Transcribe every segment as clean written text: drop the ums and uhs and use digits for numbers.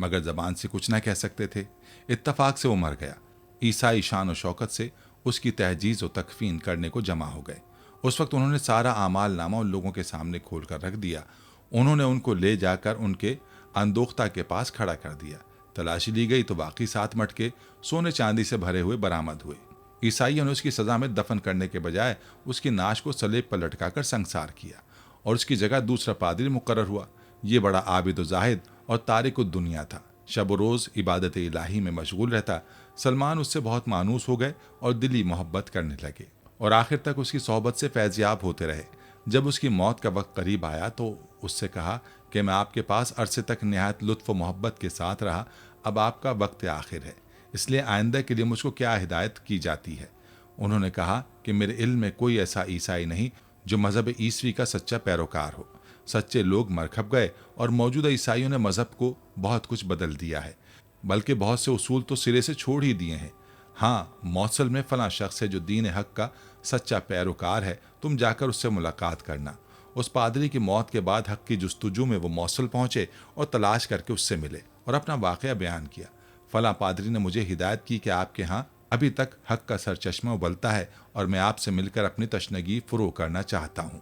مگر زبان سے کچھ نہ کہہ سکتے تھے۔ اتفاق سے وہ مر گیا۔ عیسائی شان و شوکت سے اس کی تہجیز و تکفین کرنے کو جمع ہو گئے۔ اس وقت انہوں نے سارا اعمال نامہ ان لوگوں کے سامنے کھول کر رکھ دیا۔ انہوں نے ان کو لے جا کر ان کے اندوختہ کے پاس کھڑا کر دیا۔ تلاشی لی گئی تو باقی 7 مٹکے سونے چاندی سے بھرے ہوئے برآمد ہوئے۔ عیسائیوں نے اس کی سزا میں دفن کرنے کے بجائے اس کی ناش کو صلیب پر لٹکا کر سنگسار کیا اور اس کی جگہ دوسرا پادری مقرر ہوا۔ یہ بڑا عابد و زاہد اور تارک الدنیا تھا۔ شب و روز عبادت الہی میں مشغول رہتا۔ سلمان اس سے بہت مانوس ہو گئے اور دلی محبت کرنے لگے اور آخر تک اس کی صحبت سے فیض یاب ہوتے رہے۔ جب اس کی موت کا وقت قریب آیا تو اس سے کہا کہ میں آپ کے پاس عرصے تک نہایت لطف و محبت کے ساتھ رہا، اب آپ کا وقت آخر ہے، اس لیے آئندہ کے لیے مجھ کو کیا ہدایت کی جاتی ہے؟ انہوں نے کہا کہ میرے علم میں کوئی ایسا عیسائی نہیں جو مذہب عیسوی کا سچا پیروکار ہو۔ سچے لوگ مر کھپ گئے اور موجودہ عیسائیوں نے مذہب کو بہت کچھ بدل دیا ہے، بلکہ بہت سے اصول تو سرے سے چھوڑ ہی دیے ہیں۔ ہاں، موصل میں فلاں شخص ہے جو دین حق کا سچا پیروکار ہے، تم جا کر اس سے ملاقات کرنا۔ اس پادری کی موت کے بعد حق کی جستجو میں وہ موصل پہنچے اور تلاش کر کے اس سے ملے اور اپنا واقعہ بیان کیا۔ فلاں پادری نے مجھے ہدایت کی کہ آپ کے ہاں ابھی تک حق کا سرچشمہ ابلتا ہے اور میں آپ سے مل کر اپنی تشنگی فروغ کرنا چاہتا ہوں۔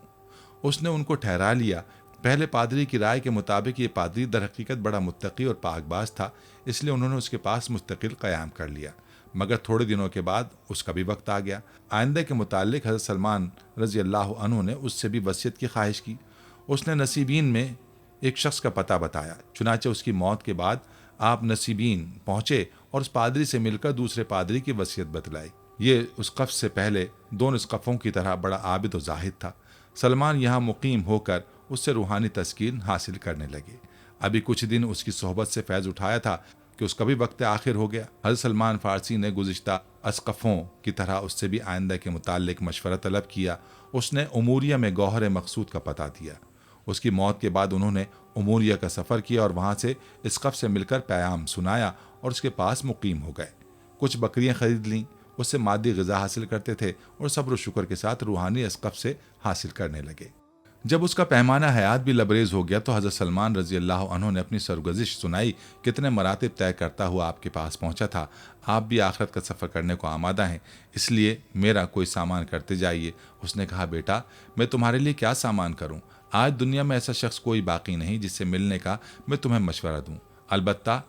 اس نے ان کو ٹھہرا لیا۔ پہلے پادری کی رائے کے مطابق یہ پادری در حقیقت بڑا متقی اور پاک باز تھا، اس لیے انہوں نے اس کے پاس مستقل قیام کر لیا۔ مگر تھوڑے دنوں کے بعد اس کا بھی وقت آ گیا۔ آئندہ کے متعلق حضرت سلمان رضی اللہ عنہ نے اس سے بھی وصیت کی خواہش کی۔ اس نے نصیبین میں ایک شخص کا پتہ بتایا۔ چنانچہ اس کی موت کے بعد آپ نصیبین پہنچے اور اس پادری سے مل کر دوسرے پادری کی وصیت بتلائی۔ یہ اسقف سے پہلے 2 اسقفوں کی طرح بڑا عابد و زاہد تھا۔ سلمان یہاں مقیم ہو کر اس سے روحانی تسکین حاصل کرنے لگے۔ ابھی کچھ دن اس کی صحبت سے فیض اٹھایا تھا کہ اس کا بھی وقت آخر ہو گیا۔ حضرت سلمان فارسی نے گزشتہ اسقفوں کی طرح اس سے بھی آئندہ کے متعلق مشورہ طلب کیا۔ اس نے اموریہ میں گوہر مقصود کا پتہ دیا۔ اس کی موت کے بعد انہوں نے اموریہ کا سفر کیا اور وہاں سے اسقف سے مل کر پیام سنایا اور اس کے پاس مقیم ہو گئے۔ کچھ بکریاں خرید لیں، اس سے مادی غذا حاصل کرتے تھے اور صبر و شکر کے ساتھ روحانی اسقف سے حاصل کرنے لگے۔ جب اس کا پیمانہ حیات بھی لبریز ہو گیا تو حضرت سلمان رضی اللہ عنہ نے اپنی سرگزشت سنائی۔ کتنے مراتب طے کرتا ہوا آپ کے پاس پہنچا تھا، آپ بھی آخرت کا سفر کرنے کو آمادہ ہیں، اس لیے میرا کوئی سامان کرتے جائیے۔ اس نے کہا بیٹا میں تمہارے لیے کیا سامان کروں؟ آج دنیا میں ایسا شخص کوئی باقی نہیں جس سے ملنے کا میں تمہیں مشورہ دوں۔ البتہ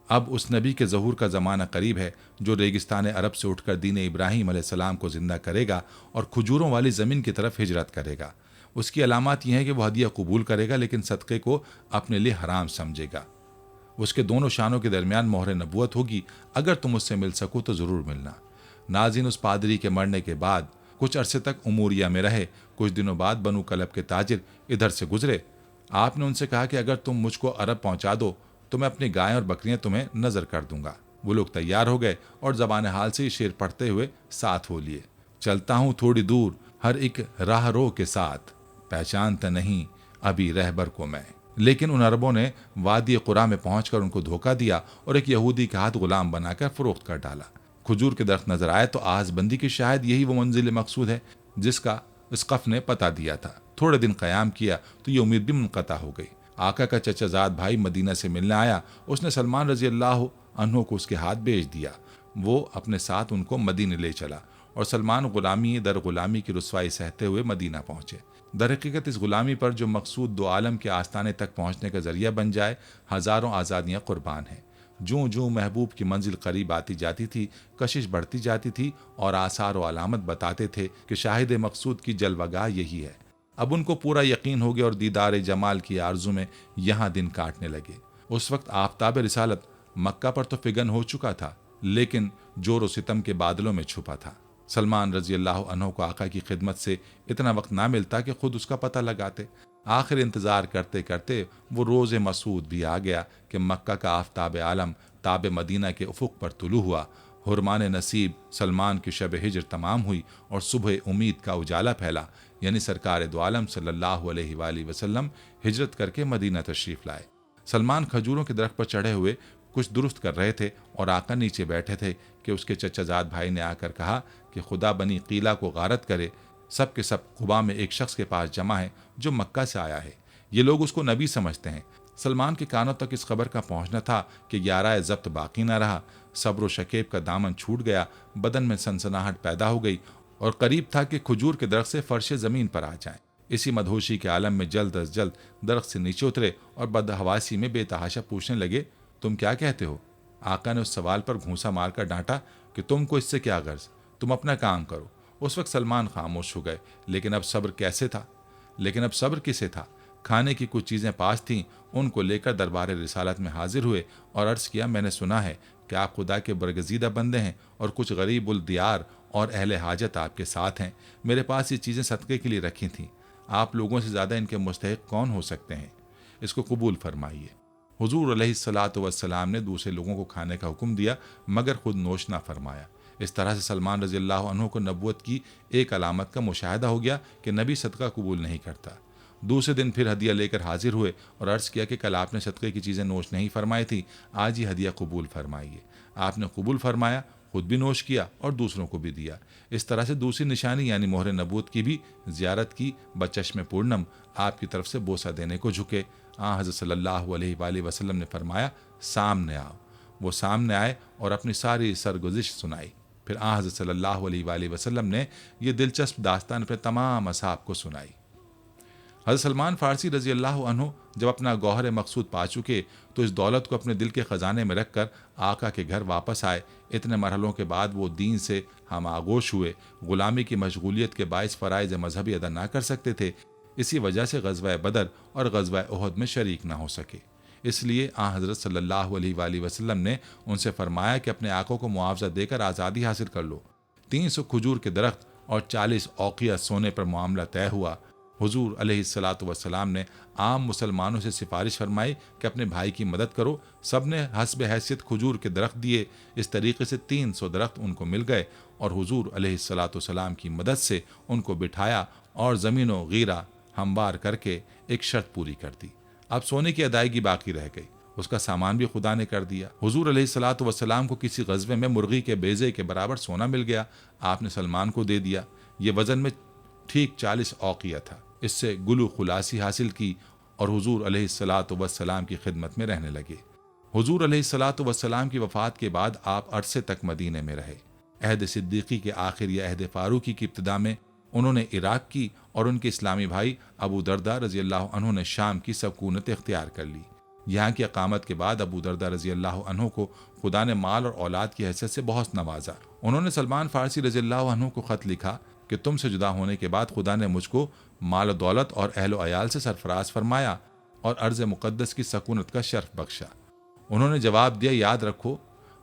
اب اس نبی کے ظہور کا زمانہ قریب ہے جو ریگستان عرب سے اٹھ کر دین ابراہیم علیہ السلام کو زندہ کرے گا اور کھجوروں والی زمین کی طرف ہجرت کرے گا۔ اس کی علامات یہ ہیں کہ وہ ہدیہ قبول کرے گا لیکن صدقے کو اپنے لیے حرام سمجھے گا۔ اس کے دونوں شانوں کے درمیان مہر نبوت ہوگی۔ اگر تم اس سے مل سکو تو ضرور ملنا۔ ناظرین، اس پادری کے مرنے کے بعد کچھ عرصے تک اموریہ میں رہے۔ کچھ دنوں بعد بنو کلب کے تاجر ادھر سے گزرے۔ آپ نے ان سے کہا کہ اگر تم مجھ کو عرب پہنچا دو تو میں اپنی گائیں اور بکریاں تمہیں نظر کر دوں گا۔ وہ لوگ تیار ہو گئے اور زبان حال سے یہ شعر پڑھتے ہوئے ساتھ ہو لیے۔ چلتا ہوں تھوڑی دور ہر ایک راہ رو کے ساتھ، پہچانتا نہیں ابھی رہبر کو میں۔ لیکن ان عربوں نے وادی قرا میں پہنچ کر ان کو دھوکہ دیا اور ایک یہودی کے ہاتھ غلام بنا کر فروخت کر ڈالا۔ کھجور کے درخت نظر آئے تو آز بندی کی شاید یہی وہ منزل مقصود ہے جس کا اسقف نے پتہ دیا تھا۔ تھوڑے دن قیام کیا تو یہ امید بھی منقطع ہو گئی۔ آقا کا چچا زاد بھائی مدینہ سے ملنے آیا۔ اس نے سلمان رضی اللہ عنہ کو اس کے ہاتھ بھیج دیا۔ وہ اپنے ساتھ ان کو مدینہ لے چلا اور سلمان غلامی در غلامی کی رسوائی سہتے ہوئے مدینہ پہنچے۔ در حقیقت اس غلامی پر جو مقصود دو عالم کے آستانے تک پہنچنے کا ذریعہ بن جائے، ہزاروں آزادیاں قربان ہیں۔ جوں جوں محبوب کی منزل قریب آتی جاتی تھی، کشش بڑھتی جاتی تھی اور آثار و علامت بتاتے تھے کہ شاہد مقصود کی جلوہ گاہ یہی ہے۔ اب ان کو پورا یقین ہو گیا اور دیدار جمال کی آرزو میں یہاں دن کاٹنے لگے۔ اس وقت آفتاب رسالت مکہ پر تو فگن ہو چکا تھا لیکن جور و ستم کے بادلوں میں چھپا تھا۔ سلمان رضی اللہ عنہ کو آقا کی خدمت سے اتنا وقت نہ ملتا کہ خود اس کا پتہ لگاتے۔ آخر انتظار کرتے کرتے وہ روز مسعود بھی آ گیا کہ مکہ کا آفتاب عالم تاب مدینہ کے افق پر طلوع ہوا۔ حرمان نصیب سلمان کی شب ہجر تمام ہوئی اور صبح امید کا اجالا پھیلا، یعنی سرکار دو عالم صلی اللہ علیہ وآلہ وسلم ہجرت کر کے مدینہ تشریف لائے۔ سلمان کھجوروں کے درخت پر چڑھے ہوئے کچھ درست کر رہے تھے اور آقا نیچے بیٹھے تھے کہ اس کے چچا زاد بھائی نے آ کر کہا کہ خدا بنی قیلہ کو غارت کرے، سب کے سب قبا میں ایک شخص کے پاس جمع ہے جو مکہ سے آیا ہے۔ یہ لوگ اس کو نبی سمجھتے ہیں۔ سلمان کے کانوں تک اس خبر کا پہنچنا تھا کہ گیارہ ضبط باقی نہ رہا، صبر و شکیب کا دامن چھوٹ گیا، بدن میں سنسناہٹ پیدا ہو گئی اور قریب تھا کہ کھجور کے درخت سے فرش زمین پر آ جائیں۔ اسی مدہوشی کے عالم میں جلد از جلد درخت سے نیچے اترے اور بدحواسی میں بے تحاشا پوچھنے لگے، تم کیا کہتے ہو؟ آقا نے اس سوال پر گھونسا مار کر ڈانٹا کہ تم کو اس سے کیا غرض، تم اپنا کام کرو۔ اس وقت سلمان خاموش ہو گئے، لیکن اب صبر کسے تھا؟ کھانے کی کچھ چیزیں پاس تھیں، ان کو لے کر دربار رسالت میں حاضر ہوئے اور عرض کیا، میں نے سنا ہے کہ آپ خدا کے برگزیدہ بندے ہیں اور کچھ غریب الدیار اور اہل حاجت آپ کے ساتھ ہیں۔ میرے پاس یہ چیزیں صدقے کے لیے رکھی تھیں، آپ لوگوں سے زیادہ ان کے مستحق کون ہو سکتے ہیں؟ اس کو قبول فرمائیے۔ حضور علیہ الصلاۃ والسلام نے دوسرے لوگوں کو کھانے کا حکم دیا مگر خود نوش نہ فرمایا۔ اس طرح سے سلمان رضی اللہ عنہ کو نبوت کی ایک علامت کا مشاہدہ ہو گیا کہ نبی صدقہ قبول نہیں کرتا۔ دوسرے دن پھر ہدیہ لے کر حاضر ہوئے اور عرض کیا کہ کل آپ نے صدقے کی چیزیں نوش نہیں فرمائی تھی، آج یہ ہدیہ قبول فرمائیے۔ آپ نے قبول فرمایا، خود بھی نوش کیا اور دوسروں کو بھی دیا۔ اس طرح سے دوسری نشانی یعنی مہر نبوت کی بھی زیارت کی بچشم پورنم آپ کی طرف سے بوسہ دینے کو جھکے۔ حضرت صلی اللہ علیہ وآلہ وسلم نے فرمایا، سامنے آؤ۔ وہ سامنے آئے اور اپنی ساری سرگزشت سنائی۔ پھر حضرت صلی اللہ علیہ وآلہ وسلم نے یہ دلچسپ داستان اپنے تمام اصحاب کو سنائی۔ حضرت سلمان فارسی رضی اللہ عنہ جب اپنا گوہر مقصود پا چکے تو اس دولت کو اپنے دل کے خزانے میں رکھ کر آقا کے گھر واپس آئے۔ اتنے مرحلوں کے بعد وہ دین سے ہم آغوش ہوئے، غلامی کی مشغولیت کے باعث فرائض مذہبی ادا نہ کر سکتے تھے، اسی وجہ سے غزوہ بدر اور غزوہ احد میں شریک نہ ہو سکے۔ اس لیے حضرت صلی اللہ علیہ وآلہ وسلم نے ان سے فرمایا کہ اپنے آقوں کو معاوضہ دے کر آزادی حاصل کر لو۔ 300 کھجور کے درخت اور 40 اوقیہ سونے پر معاملہ طے ہوا۔ حضور علیہ الصلاۃ والسلام نے عام مسلمانوں سے سفارش فرمائی کہ اپنے بھائی کی مدد کرو۔ سب نے حسب حیثیت کھجور کے درخت دیے۔ اس طریقے سے 300 درخت ان کو مل گئے اور حضور علیہ الصلاۃ والسلام کی مدد سے ان کو بٹھایا اور زمین و غیرہ ہموار کر کے ایک شرط پوری کر دی۔ اب سونے کی ادائیگی باقی رہ گئی، اس کا سامان بھی خدا نے کر دیا۔ حضور علیہ الصلاۃ والسلام کو کسی غزوے میں مرغی کے بیضے کے برابر سونا مل گیا، آپ نے سلمان کو دے دیا۔ یہ وزن میں ٹھیک 40 اوقیہ تھا۔ اس سے گلو خلاصی حاصل کی اور حضور علیہ الصلاۃ والسلام کی خدمت میں رہنے لگے۔ حضور علیہ الصلاۃ والسلام کی وفات کے بعد آپ عرصے تک مدینے میں رہے۔ عہد صدیقی کے آخر یا عہد فاروقی کی ابتدا میں انہوں نے عراق کی اور ان کے اسلامی بھائی ابو دردہ رضی اللہ عنہ نے شام کی سکونت اختیار کر لی۔ یہاں کی اقامت کے بعد ابو دردہ رضی اللہ عنہ کو خدا نے مال اور اولاد کی حیثیت سے بہت نوازا۔ انہوں نے سلمان فارسی رضی اللہ عنہ کو خط لکھا کہ تم سے جدا ہونے کے بعد خدا نے مجھ کو مال و دولت اور اہل و عیال سے سرفراز فرمایا اور ارض مقدس کی سکونت کا شرف بخشا۔ انہوں نے جواب دیا، یاد رکھو،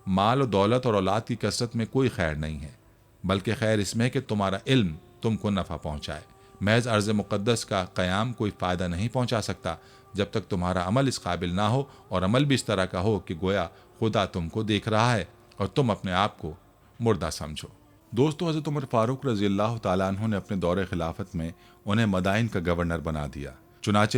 مال و دولت اور اولاد کی کثرت میں کوئی خیر نہیں ہے، بلکہ خیر اس میں ہے کہ تمہارا علم تم کو نفع پہنچائے۔ محض ارض مقدس کا قیام کوئی فائدہ نہیں پہنچا سکتا جب تک تمہارا عمل اس قابل نہ ہو اور عمل بھی اس طرح کا ہو کہ گویا خدا تم کو دیکھ رہا ہے اور تم اپنے آپ کو مردہ سمجھو۔ دوستو، حضرت عمر فاروق رضی اللہ تعالیٰ عنہ نے اپنے دور خلافت میں انہیں مدائن کا گورنر بنا دیا۔ چنانچہ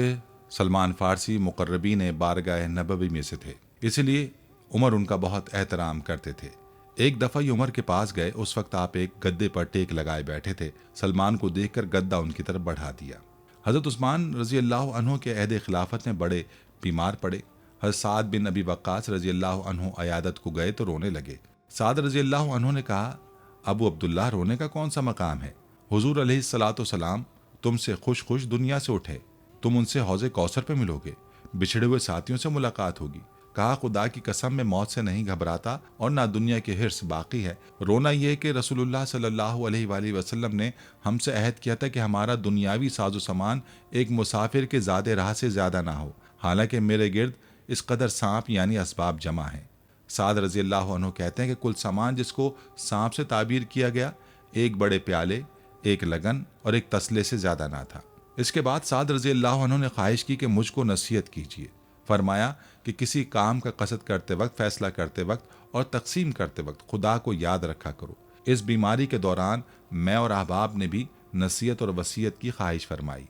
سلمان فارسی مقربین بارگاہ نبوی میں سے تھے، اس لیے عمر ان کا بہت احترام کرتے تھے۔ ایک دفعہ یہ عمر کے پاس گئے، اس وقت آپ ایک گدے پر ٹیک لگائے بیٹھے تھے۔ سلمان کو دیکھ کر گدا ان کی طرف بڑھا دیا۔ حضرت عثمان رضی اللہ عنہ کے عہد خلافت میں بڑے بیمار پڑے۔ حضرت سعد بن ابی وقاص رضی اللہ عنہ عیادت کو گئے تو رونے لگے۔ سعد رضی اللہ عنہ نے کہا، ابو عبداللہ، رونے کا کون سا مقام ہے؟ حضور علیہ الصلاۃ والسلام تم سے خوش خوش دنیا سے اٹھے، تم ان سے حوض کوثر پہ ملو گے، بچھڑے ہوئے ساتھیوں سے ملاقات ہوگی۔ کہا، خدا کی قسم میں موت سے نہیں گھبراتا اور نہ دنیا کے حرص باقی ہے۔ رونا یہ کہ رسول اللہ صلی اللہ علیہ وآلہ وسلم نے ہم سے عہد کیا تھا کہ ہمارا دنیاوی ساز و سامان ایک مسافر کے زاد راہ سے زیادہ نہ ہو، حالانکہ میرے گرد اس قدر سانپ یعنی اسباب جمع ہیں۔ سعد رضی اللہ عنہ کہتے ہیں کہ کل سامان جس کو سانپ سے تعبیر کیا گیا، ایک بڑے پیالے، ایک لگن اور ایک تسلے سے زیادہ نہ تھا۔ اس کے بعد سعد رضی اللہ عنہ نے خواہش کی کہ مجھ کو نصیحت کیجیے۔ فرمایا کہ کسی کام کا قصد کرتے وقت، فیصلہ کرتے وقت اور تقسیم کرتے وقت خدا کو یاد رکھا کرو۔ اس بیماری کے دوران میں اور احباب نے بھی نصیحت اور وصیت کی خواہش فرمائی۔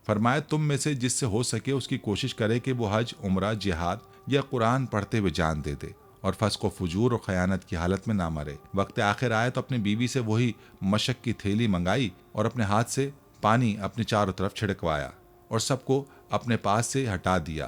فرمایا، تم میں سے جس سے ہو سکے اس کی کوشش کرے کہ وہ حج، عمرہ، جہاد یا قرآن پڑھتے ہوئے جان دے دے اور فسق و فجور اور خیانت کی حالت میں نہ مرے۔ وقت آخر آئے تو اپنی بیوی سے وہی مشک کی تھیلی منگائی اور اپنے ہاتھ سے پانی اپنے چاروں طرف چھڑکوایا اور سب کو اپنے پاس سے ہٹا دیا۔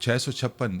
656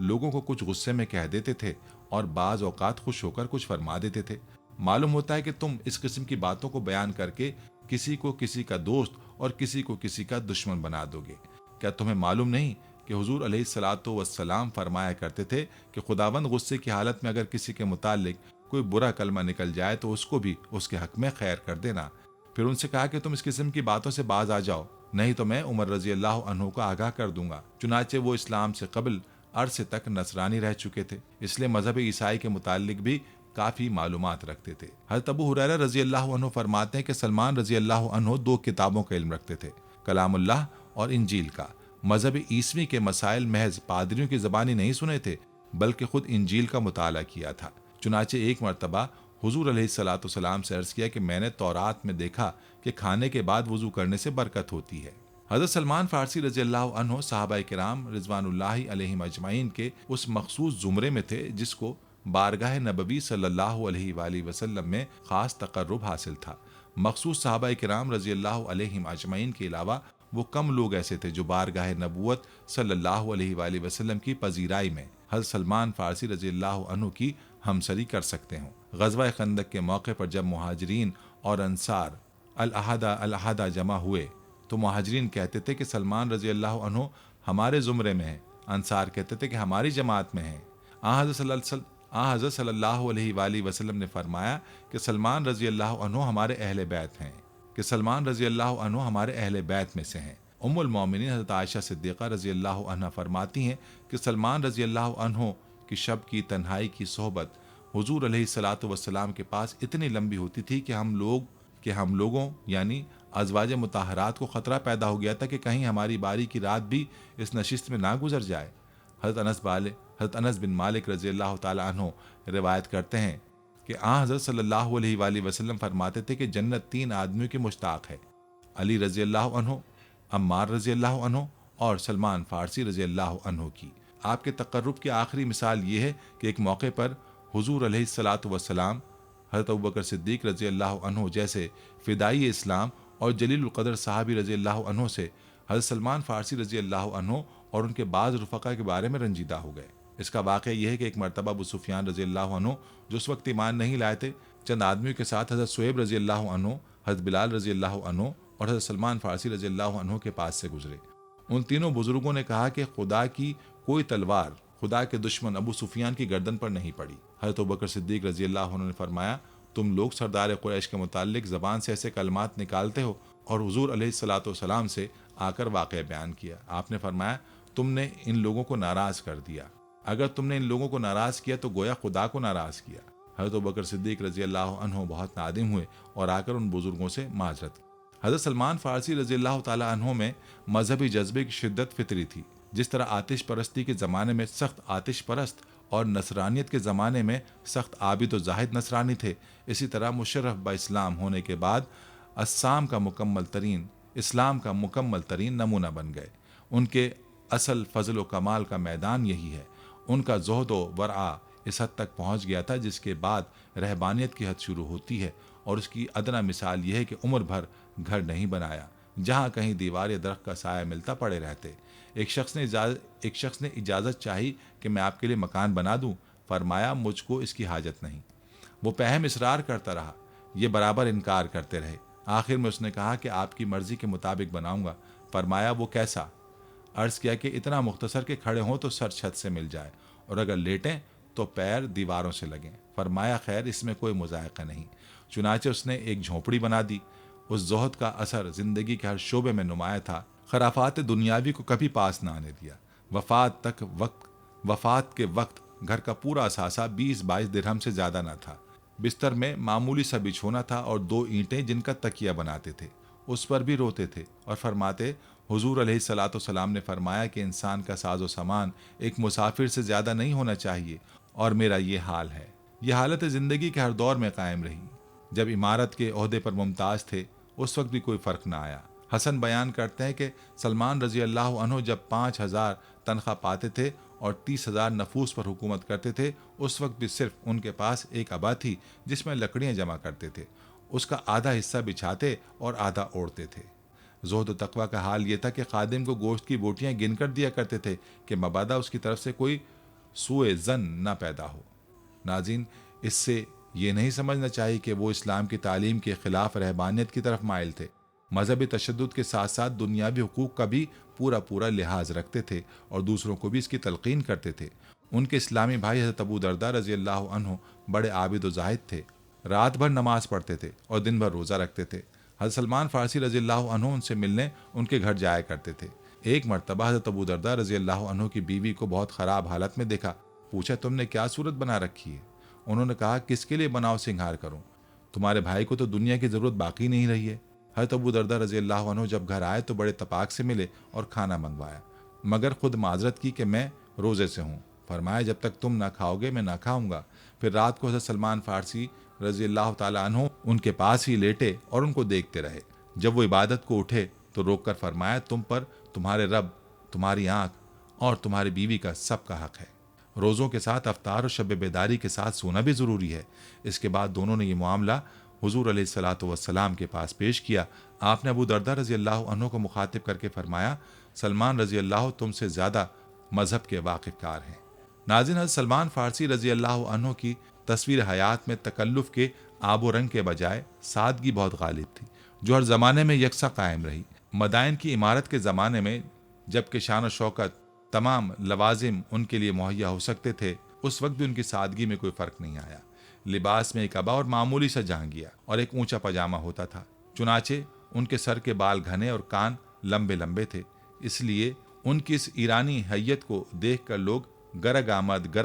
لوگوں کو کچھ غصے میں کہہ دیتے تھے اور بعض اوقات خوش ہو کر کچھ فرما دیتے تھے۔ معلوم ہوتا ہے کہ تم اس قسم کی باتوں کو بیان کر کے کسی کو کسی کا دوست اور کسی کو کسی کا دشمن بنا دو گے۔ کیا تمہیں معلوم نہیں کہ حضور علیہ الصلاۃ والسلام فرمایا کرتے تھے کہ خداوند غصے کی حالت میں اگر کسی کے متعلق کوئی برا کلمہ نکل جائے تو اس کو بھی اس کے حق میں خیر کر دینا۔ پھر ان سے کہا کہ تم اس قسم کی باتوں سے باز آ جاؤ، نہیں تو میں عمر رضی اللہ عنہ کو آگاہ کر دوں گا۔ چنانچہ وہ اسلام سے قبل عرصے تک نصرانی رہ چکے تھے، اس لیے مذہب عیسائی کے متعلق بھی کافی معلومات رکھتے تھے۔ حضرت ابو ہریرہ رضی اللہ عنہ فرماتے ہیں کہ سلمان رضی اللہ عنہ 2 کتابوں کا علم رکھتے تھے، کلام اللہ اور انجیل کا۔ مذہب عیسوی کے مسائل محض پادریوں کی زبانی نہیں سنے تھے بلکہ خود انجیل کا مطالعہ کیا تھا۔ چنانچہ ایک مرتبہ حضور علیہ الصلاۃ والسلام سے عرض کیا کہ میں نے تورات میں دیکھا کہ کھانے کے بعد وضو کرنے سے برکت ہوتی ہے۔ حضرت سلمان فارسی رضی اللہ عنہ صحابہ کرام رضوان اللہ علیہم اجمعین کے اس مخصوص زمرے میں تھے جس کو بارگاہ نبوی صلی اللہ علیہ وآلہ وسلم میں خاص تقرب حاصل تھا۔ مخصوص صحابہ کرام رضی اللہ علیہم اجمعین کے علاوہ وہ کم لوگ ایسے تھے جو بارگاہ نبوت صلی اللہ علیہ وآلہ وسلم کی پذیرائی میں حضرت سلمان فارسی رضی اللہ عنہ کی ہمسری کر سکتے ہوں۔ غزوہ خندق کے موقع پر جب مہاجرین اور انصار الحدہ جمع ہوئے تو مہاجرین کہتے تھے کہ سلمان رضی اللہ عنہ ہمارے زمرے میں ہیں، انصار کہتے تھے کہ ہماری جماعت میں ہیں۔ حضرت صلی اللہ علیہ وآلہ وسلم نے فرمایا کہ سلمان رضی اللہ عنہ ہمارے اہل بیت ہیں، کہ سلمان رضی اللہ عنہ ہمارے اہل بیت میں سے ہیں۔ ام المومنین حضرت عائشہ صدیقہ رضی اللہ عنہ فرماتی ہیں کہ سلمان رضی اللہ عنہ کی شب کی تنہائی کی صحبت حضور علیہ الصلاۃ والسلام کے پاس اتنی لمبی ہوتی تھی کہ ہم لوگوں یعنی ازواج مطہرات کو خطرہ پیدا ہو گیا تھا کہ کہیں ہماری باری کی رات بھی اس نشست میں نہ گزر جائے۔ حضرت انس بن مالک رضی اللہ تعالی عنہ روایت کرتے ہیں کہ حضرت صلی اللہ علیہ وآلہ وسلم فرماتے تھے کہ جنت 3 آدمیوں کی مشتاق ہے، علی رضی اللہ عنہ، عمار رضی اللہ عنہ اور سلمان فارسی رضی اللہ عنہ کی۔ آپ کے تقرب کی آخری مثال یہ ہے کہ ایک موقع پر حضور علیہ الصلاۃ والسلام حضرت ابوبکر صدیق رضی اللہ عنہ جیسے فدائی اسلام اور جلیل القدر صحابی رضی اللہ عنہ سے حضرت سلمان فارسی رضی اللہ عنہ اور ان کے بعض رفقا کے بارے میں رنجیدہ ہو گئے۔ اس کا واقعہ یہ ہے کہ ایک مرتبہ ابو سفیان رضی اللہ عنہ جو اس وقت ایمان نہیں لائے تھے، چند آدمیوں کے ساتھ حضرت سہیب رضی اللہ عنہ، حضرت بلال رضی اللہ عنہ اور حضرت سلمان فارسی رضی اللہ عنہ کے پاس سے گزرے۔ ان تینوں بزرگوں نے کہا کہ خدا کی کوئی تلوار خدا کے دشمن ابو سفیان کی گردن پر نہیں پڑی۔ حضرت ابوبکر صدیق رضی اللہ عنہ نے فرمایا، تم لوگ سردار قریش کے متعلق زبان سے ایسے کلمات نکالتے ہو، اور حضور علیہ الصلاۃ والسلام سے آ کر واقعہ بیان کیا۔ آپ نے فرمایا، تم نے ان لوگوں کو ناراض کر دیا، اگر تم نے ان لوگوں کو ناراض کیا تو گویا خدا کو ناراض کیا۔ حضرت ابوبکر صدیق رضی اللہ عنہ بہت نادم ہوئے اور آ کر ان بزرگوں سے معذرت کی۔ حضرت سلمان فارسی رضی اللہ تعالی عنہ میں مذہبی جذبے کی شدت فطری تھی۔ جس طرح آتش پرستی کے زمانے میں سخت آتش پرست اور نصرانیت کے زمانے میں سخت عابد و زاہد نصرانی تھے، اسی طرح مشرف با اسلام ہونے کے بعد اسلام کا مکمل ترین نمونہ بن گئے۔ ان کے اصل فضل و کمال کا میدان یہی ہے۔ ان کا زہد و ورع اس حد تک پہنچ گیا تھا جس کے بعد رہبانیت کی حد شروع ہوتی ہے، اور اس کی ادنا مثال یہ ہے کہ عمر بھر گھر نہیں بنایا، جہاں کہیں دیوار یا درخت کا سایہ ملتا پڑے رہتے۔ ایک شخص نے اجازت چاہی کہ میں آپ کے لیے مکان بنا دوں، فرمایا مجھ کو اس کی حاجت نہیں۔ وہ پہم اصرار کرتا رہا، یہ برابر انکار کرتے رہے۔ آخر میں اس نے کہا کہ آپ کی مرضی کے مطابق بناؤں گا۔ فرمایا وہ کیسا؟ عرض کیا کہ اتنا مختصر کہ کھڑے ہوں تو سر چھت سے مل جائے، اور اگر لیٹیں تو پیر دیواروں سے لگیں۔ فرمایا خیر، اس میں کوئی مذائقہ نہیں۔ چنانچہ اس نے ایک جھونپڑی بنا دی۔ اس زہد کا اثر زندگی کے ہر شعبے میں نمایاں تھا۔ خرافات دنیاوی کو کبھی پاس نہ آنے دیا۔ وفات کے وقت گھر کا پورا اثاثہ 20-22 درہم سے زیادہ نہ تھا۔ بستر میں معمولی سا بچھونا تھا اور 2 اینٹیں جن کا تکیہ بناتے تھے، اس پر بھی روتے تھے اور فرماتے، حضور علیہ الصلاۃ والسلام نے فرمایا کہ انسان کا ساز و سامان ایک مسافر سے زیادہ نہیں ہونا چاہیے، اور میرا یہ حال ہے۔ یہ حالت زندگی کے ہر دور میں قائم رہی۔ جب عمارت کے عہدے پر ممتاز تھے اس وقت بھی کوئی فرق نہ آیا۔ حسن بیان کرتے ہیں کہ سلمان رضی اللہ عنہ جب 5000 تنخواہ پاتے تھے اور 30,000 نفوس پر حکومت کرتے تھے، اس وقت بھی صرف ان کے پاس ایک ابا تھی جس میں لکڑیاں جمع کرتے تھے۔ اس کا آدھا حصہ بچھاتے اور آدھا اوڑھتے تھے۔ زہد و تقویٰ کا حال یہ تھا کہ خادم کو گوشت کی بوٹیاں گن کر دیا کرتے تھے کہ مبادا اس کی طرف سے کوئی سوء زن نہ پیدا ہو۔ ناظرین، اس سے یہ نہیں سمجھنا چاہیے کہ وہ اسلام کی تعلیم کے خلاف رہبانیت کی طرف مائل تھے۔ مذہبی تشدد کے ساتھ ساتھ دنیاوی حقوق کا بھی پورا لحاظ رکھتے تھے اور دوسروں کو بھی اس کی تلقین کرتے تھے۔ ان کے اسلامی بھائی حضرت ابو درداء رضی اللہ عنہ بڑے عابد و زاہد تھے، رات بھر نماز پڑھتے تھے اور دن بھر روزہ رکھتے تھے۔ حضرت سلمان فارسی رضی اللہ عنہ ان سے ملنے ان کے گھر جایا کرتے تھے۔ ایک مرتبہ حضرت ابو درداء رضی اللہ عنہ کی بیوی کو بہت خراب حالت میں دیکھا، پوچھا تم نے کیا صورت بنا رکھی ہے؟ انہوں نے کہا کس کے لیے بناؤ سنگھار کروں، تمہارے بھائی کو تو دنیا کی ضرورت باقی نہیں رہی ہے۔ حضرت ابو درداء رضی اللہ عنہ جب گھر آئے تو بڑے تپاک سے ملے اور کھانا منگوایا، مگر خود معذرت کی کہ میں روزے سے ہوں۔ فرمایا جب تک تم نہ کھاؤ گے میں نہ کھاؤں گا۔ پھر رات کو حضرت سلمان فارسی رضی اللہ تعالیٰ عنہ ان کے پاس ہی لیٹے اور ان کو دیکھتے رہے۔ جب وہ عبادت کو اٹھے تو روک کر فرمایا تم پر تمہارے رب، تمہاری آنکھ اور تمہاری بیوی کا سب کا حق ہے۔ روزوں کے ساتھ افطار اور شب بیداری کے ساتھ سونا بھی ضروری ہے۔ اس کے بعد دونوں نے یہ معاملہ حضور علیہ الصلاۃ والسلام کے پاس پیش کیا۔ آپ نے ابو درداء رضی اللہ عنہ کو مخاطب کر کے فرمایا سلمان رضی اللہ تم سے زیادہ مذہب کے واقف کار ہیں۔ ناظرین، حضرت سلمان فارسی رضی اللہ عنہ کی تصویر حیات میں تکلف کے آب و رنگ کے بجائے سادگی بہت غالب تھی، جو ہر زمانے میں یکساں قائم رہی۔ مدائن کی عمارت کے زمانے میں جبکہ شان و شوکت تمام لوازم ان کے لیے مہیا ہو سکتے تھے، اس وقت بھی ان کی سادگی میں کوئی فرق نہیں آیا۔ لباس میں ایک عبا اور معمولی سا جہانگیا اور ایک اونچا پاجامہ ہوتا تھا، چنانچہ ان کے سر کے بال گھنے اور کان لمبے لمبے تھے، اس لیے ان کی اس ایرانی حیت کو دیکھ کر لوگ گرگ آمد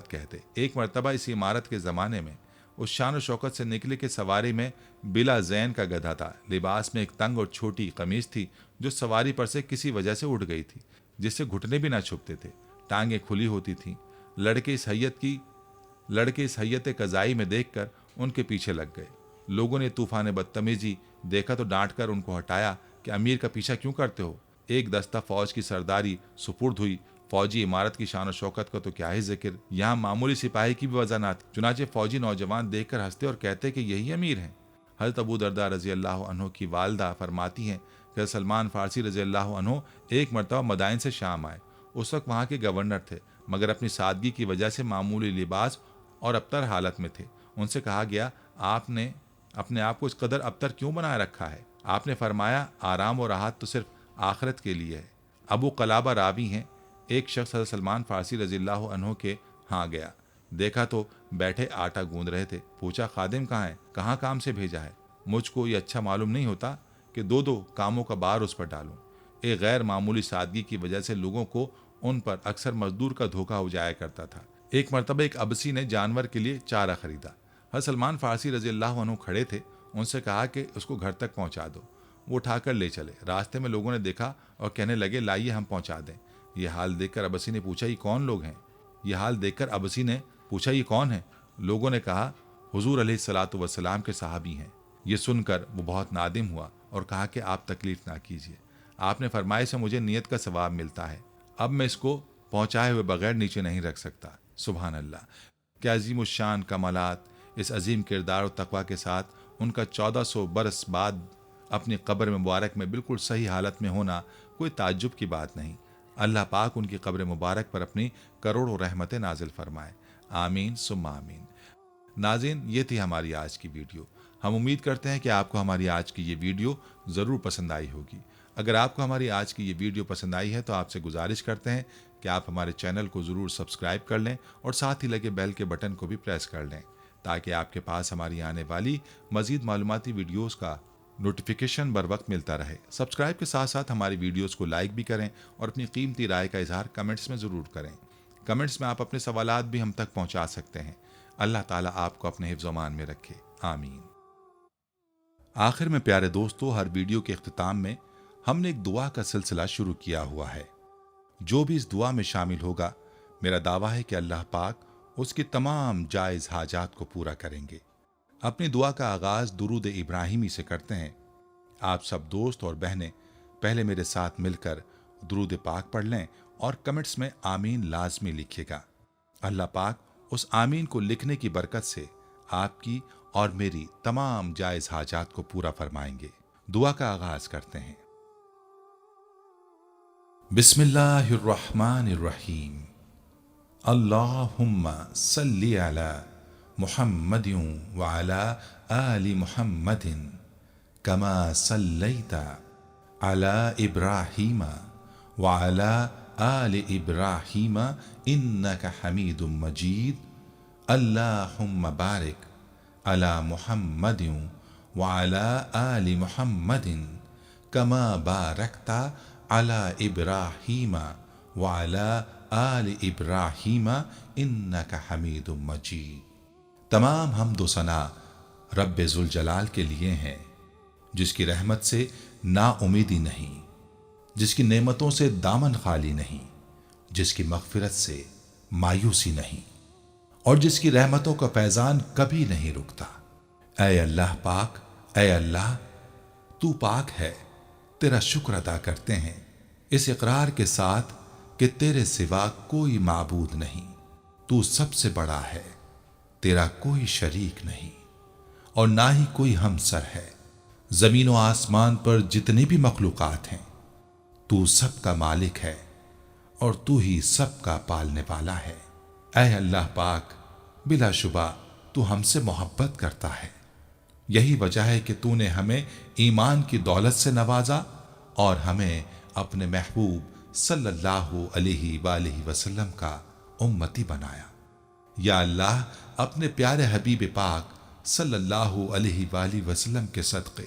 کہتے۔ ایک مرتبہ اس عمارت کے زمانے میں اس شان و شوکت سے نکلے کہ سواری میں بلا زین کا گدھا تھا، لباس میں ایک تنگ اور چھوٹی قمیص تھی جو سواری پر سے کسی وجہ سے اٹھ گئی تھی، جس سے گھٹنے بھی نہ چھپتے تھے، ٹانگیں کھلی ہوتی تھیں۔ لڑکے اس حیت قضائی میں دیکھ کر ان کے پیچھے لگ گئے۔ لوگوں نے طوفان بدتمیزی دیکھا تو ڈانٹ کر ان کو ہٹایا کہ امیر کا پیچھا کیوں کرتے ہو۔ ایک دستہ فوج کی سرداری سپرد ہوئی۔ فوجی عمارت کی شان و شوکت کا تو کیا ہی ذکر، یہاں معمولی سپاہی کی بھی وجہ نہ تھی، چنانچہ فوجی نوجوان دیکھ کر ہنستے اور کہتے کہ یہی امیر ہیں۔ حضرت ابو درداء رضی اللہ عنہ کی والدہ فرماتی ہیں کہ حضرت سلمان فارسی رضی اللہ عنہ ایک مرتبہ مدائن سے شام آئے۔ اس وقت وہاں کے گورنر تھے، مگر اپنی سادگی کی وجہ سے معمولی لباس اور ابتر حالت میں تھے۔ ان سے کہا گیا آپ نے اپنے آپ کو اس قدر ابتر کیوں بنائے رکھا ہے؟ آپ نے فرمایا آرام و راحت تو صرف آخرت کے لیے ہے۔ ابو قلابہ راوی ہیں، ایک شخص حضرت سلمان فارسی رضی اللہ عنہ کے ہاں گیا، دیکھا تو بیٹھے آٹا گوندھ رہے تھے، پوچھا خادم کہاں ہے، کہاں کام سے بھیجا ہے؟ مجھ کو یہ اچھا معلوم نہیں ہوتا کہ دو کاموں کا بار اس پر ڈالوں۔ ایک غیر معمولی سادگی کی وجہ سے لوگوں کو ان پر اکثر مزدور کا دھوکہ ہو جایا کرتا تھا۔ ایک مرتبہ ایک ابسی نے جانور کے لیے چارہ خریدا۔ حضرت سلمان فارسی رضی اللہ عنہ کھڑے تھے، ان سے کہا کہ اس کو گھر تک پہنچا دو۔ وہ اٹھا کر لے چلے۔ راستے میں لوگوں نے دیکھا اور کہنے لگے لائیے ہم پہنچا دیں۔ یہ حال دیکھ کر ابسی نے پوچھا یہ کون ہیں؟ لوگوں نے کہا حضور علیہ الصلاۃ والسلام کے صحابی ہیں۔ یہ سن کر وہ بہت نادم ہوا اور کہا کہ آپ تکلیف نہ کیجیے، آپ نے فرمایا سے مجھے نیت کا ثواب ملتا ہے، اب میں اس کو پہنچائے ہوئے بغیر نیچے نہیں رکھ سکتا۔ سبحان اللہ، کیا عظیم الشان کمالات! اس عظیم کردار و تقوی کے ساتھ ان کا 1400 برس بعد اپنی قبر مبارک میں بالکل صحیح حالت میں ہونا کوئی تعجب کی بات نہیں۔ اللہ پاک ان کی قبر مبارک پر اپنی کروڑوں رحمتیں نازل فرمائے، آمین ثم آمین۔ ناظرین، یہ تھی ہماری آج کی ویڈیو۔ ہم امید کرتے ہیں کہ آپ کو ہماری آج کی یہ ویڈیو ضرور پسند آئی ہوگی۔ اگر آپ کو ہماری آج کی یہ ویڈیو پسند آئی ہے تو آپ سے گزارش کرتے ہیں کہ آپ ہمارے چینل کو ضرور سبسکرائب کر لیں اور ساتھ ہی لگے بیل کے بٹن کو بھی پریس کر لیں تاکہ آپ کے پاس ہماری آنے والی مزید معلوماتی ویڈیوز کا نوٹیفیکیشن بر وقت ملتا رہے۔ سبسکرائب کے ساتھ ساتھ ہماری ویڈیوز کو لائک بھی کریں اور اپنی قیمتی رائے کا اظہار کمنٹس میں ضرور کریں۔ کمنٹس میں آپ اپنے سوالات بھی ہم تک پہنچا سکتے ہیں۔ اللہ تعالیٰ آپ کو اپنے حفظ و امان میں رکھے، آمین۔ آخر میں پیارے دوستو، ہر ویڈیو کے اختتام میں ہم نے ایک دعا کا سلسلہ شروع کیا ہوا ہے۔ جو بھی اس دعا میں شامل ہوگا، میرا دعویٰ ہے کہ اللہ پاک اس کی تمام جائز حاجات کو پورا کریں گے۔ اپنی دعا کا آغاز درود ابراہیمی سے کرتے ہیں۔ آپ سب دوست اور بہنیں پہلے میرے ساتھ مل کر درود پاک پڑھ لیں اور کمنٹس میں آمین لازمی لکھیے گا۔ اللہ پاک اس آمین کو لکھنے کی برکت سے آپ کی اور میری تمام جائز حاجات کو پورا فرمائیں گے۔ دعا کا آغاز کرتے ہیں۔ بسم اللہ الرحمن الرحیم۔ اللہم صلی علی محمد وعلی آل محمد کما صلیت علی ابراہیم وعلی آل ابراہیم انک حمید مجید اللہم بارک علی محمد وعلی آل محمد کما بارکت علی ابراہیم وعلی آل ابراہیم انک حمید مجید۔ تمام حمد و ثنا رب ذوالجلال کے لیے ہیں، جس کی رحمت سے نا امیدی نہیں، جس کی نعمتوں سے دامن خالی نہیں، جس کی مغفرت سے مایوسی نہیں، اور جس کی رحمتوں کا فیضان کبھی نہیں رکتا۔ اے اللہ پاک، اے اللہ تو پاک ہے، تیرا شکر ادا کرتے ہیں اس اقرار کے ساتھ کہ تیرے سوا کوئی معبود نہیں، تو سب سے بڑا ہے، تیرا کوئی شریک نہیں اور نہ ہی کوئی ہمسر ہے۔ زمین و آسمان پر جتنی بھی مخلوقات ہیں تو سب کا مالک ہے اور تو ہی سب کا پالنے والا ہے۔ اے اللہ پاک، بلا شبہ تو ہم سے محبت کرتا ہے، یہی وجہ ہے کہ تو نے ہمیں ایمان کی دولت سے نوازا اور ہمیں اپنے محبوب صلی اللہ علیہ وآلہ وسلم کا امتی بنایا۔ یا اللہ، اپنے پیارے حبیب پاک صلی اللہ علیہ وآلہ وسلم کے صدقے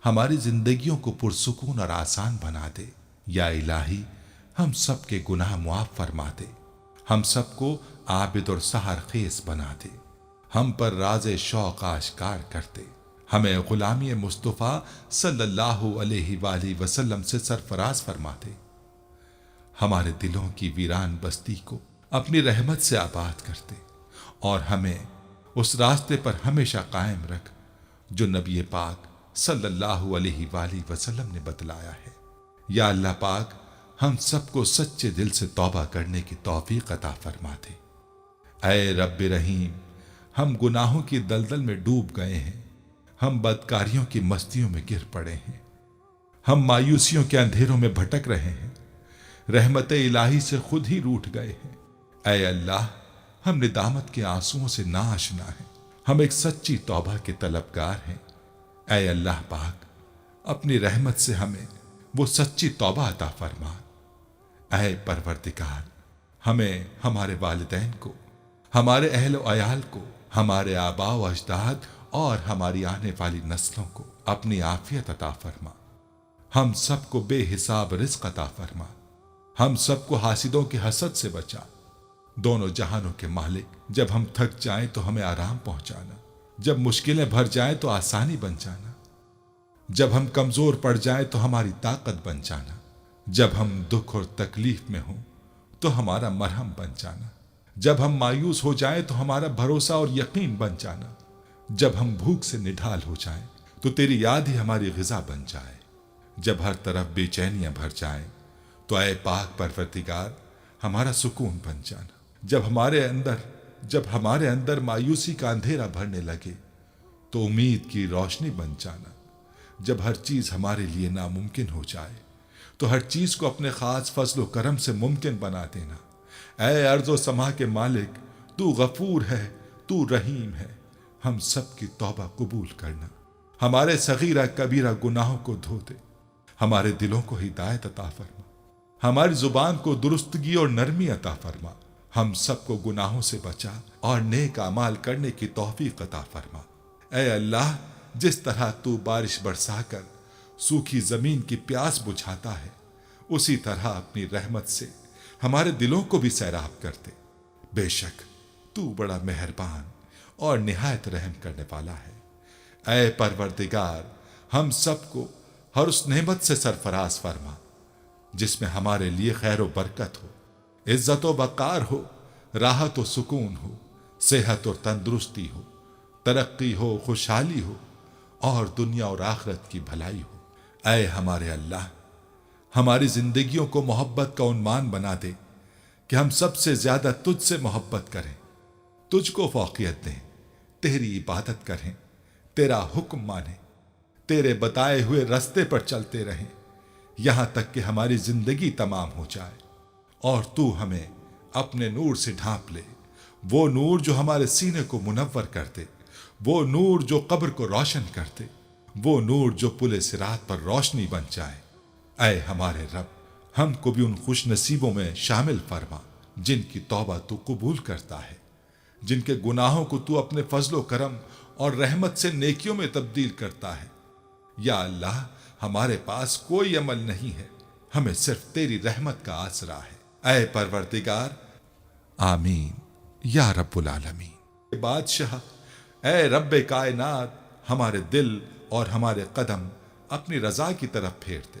ہماری زندگیوں کو پرسکون اور آسان بنا دے۔ یا الہی، ہم سب کے گناہ معاف فرما دے، ہم سب کو عابد اور سحر خیز بنا دے، ہم پر راز شوق آشکار کر دے، ہمیں غلامی مصطفیٰ صلی اللہ علیہ وآلہ وسلم سے سرفراز فرما دے، ہمارے دلوں کی ویران بستی کو اپنی رحمت سے آباد کر دے اور ہمیں اس راستے پر ہمیشہ قائم رکھ جو نبی پاک صلی اللہ علیہ وآلہ وسلم نے بتلایا ہے۔ یا اللہ پاک، ہم سب کو سچے دل سے توبہ کرنے کی توفیق عطا فرما دے۔ اے رب رحیم، ہم گناہوں کی دلدل میں ڈوب گئے ہیں، ہم بدکاریوں کی مستیوں میں گر پڑے ہیں، ہم مایوسیوں کے اندھیروں میں بھٹک رہے ہیں، رحمت الہی سے خود ہی روٹھ گئے ہیں۔ اے اللہ، ہم ندامت کے آنسوؤں سے ناآشنا ہیں، ہم ایک سچی توبہ کے طلبگار ہیں۔ اے اللہ پاک، اپنی رحمت سے ہمیں وہ سچی توبہ عطا فرما۔ اے پروردگار، ہمیں ہمارے والدین کو، ہمارے اہل و عیال کو، ہمارے آباء و اجداد اور ہماری آنے والی نسلوں کو اپنی عافیت عطا فرما، ہم سب کو بے حساب رزق عطا فرما، ہم سب کو حاسدوں کے حسد سے بچا۔ دونوں جہانوں کے مالک، جب ہم تھک جائیں تو ہمیں آرام پہنچانا، جب مشکلیں بھر جائیں تو آسانی بن جانا، جب ہم کمزور پڑ جائیں تو ہماری طاقت بن جانا، جب ہم دکھ اور تکلیف میں ہوں تو ہمارا مرہم بن جانا، جب ہم مایوس ہو جائیں تو ہمارا بھروسہ اور یقین بن جانا، جب ہم بھوک سے نڈھال ہو جائیں تو تیری یاد ہی ہماری غذا بن جائے، جب ہر طرف بے چینیاں بھر جائیں تو اے پاک پروردگار ہمارا سکون بن جانا، جب ہمارے اندر مایوسی کا اندھیرا بھرنے لگے تو امید کی روشنی بن جانا، جب ہر چیز ہمارے لیے ناممکن ہو جائے تو ہر چیز کو اپنے خاص فضل و کرم سے ممکن بنا دینا۔ اے ارض و سما کے مالک، تو غفور ہے، تو رحیم ہے، ہم سب کی توبہ قبول کرنا، ہمارے صغیرہ کبیرہ گناہوں کو دھو دے، ہمارے دلوں کو ہدایت عطا فرما، ہماری زبان کو درستگی اور نرمی عطا فرما، ہم سب کو گناہوں سے بچا اور نیک اعمال کرنے کی توفیق عطا فرما۔ اے اللہ، جس طرح تو بارش برسا کر سوکھی زمین کی پیاس بجھاتا ہے، اسی طرح اپنی رحمت سے ہمارے دلوں کو بھی سیراب کر دے، بے شک تو بڑا مہربان اور نہایت رحم کرنے والا ہے۔ اے پروردگار، ہم سب کو ہر اس نعمت سے سرفراز فرما جس میں ہمارے لیے خیر و برکت ہو، عزت و وقار ہو، راحت و سکون ہو، صحت اور تندرستی ہو، ترقی ہو، خوشحالی ہو اور دنیا اور آخرت کی بھلائی ہو۔ اے ہمارے اللہ، ہماری زندگیوں کو محبت کا عنوان بنا دے کہ ہم سب سے زیادہ تجھ سے محبت کریں، تجھ کو فوقیت دیں، تیری عبادت کریں، تیرا حکم مانیں، تیرے بتائے ہوئے رستے پر چلتے رہیں، یہاں تک کہ ہماری زندگی تمام ہو جائے اور تو ہمیں اپنے نور سے ڈھانپ لے، وہ نور جو ہمارے سینے کو منور کرتے، وہ نور جو قبر کو روشن کرتے، وہ نور جو پل صراط پر روشنی بن جائے۔ اے ہمارے رب، ہم کو بھی ان خوش نصیبوں میں شامل فرما جن کی توبہ تو قبول کرتا ہے، جن کے گناہوں کو تو اپنے فضل و کرم اور رحمت سے نیکیوں میں تبدیل کرتا ہے۔ یا اللہ، ہمارے پاس کوئی عمل نہیں ہے، ہمیں صرف تیری رحمت کا آسرا ہے۔ اے پروردگار، آمین یا رب العالمین۔ بادشاہ، اے رب کائنات، ہمارے دل اور ہمارے قدم اپنی رضا کی طرف پھیر دے۔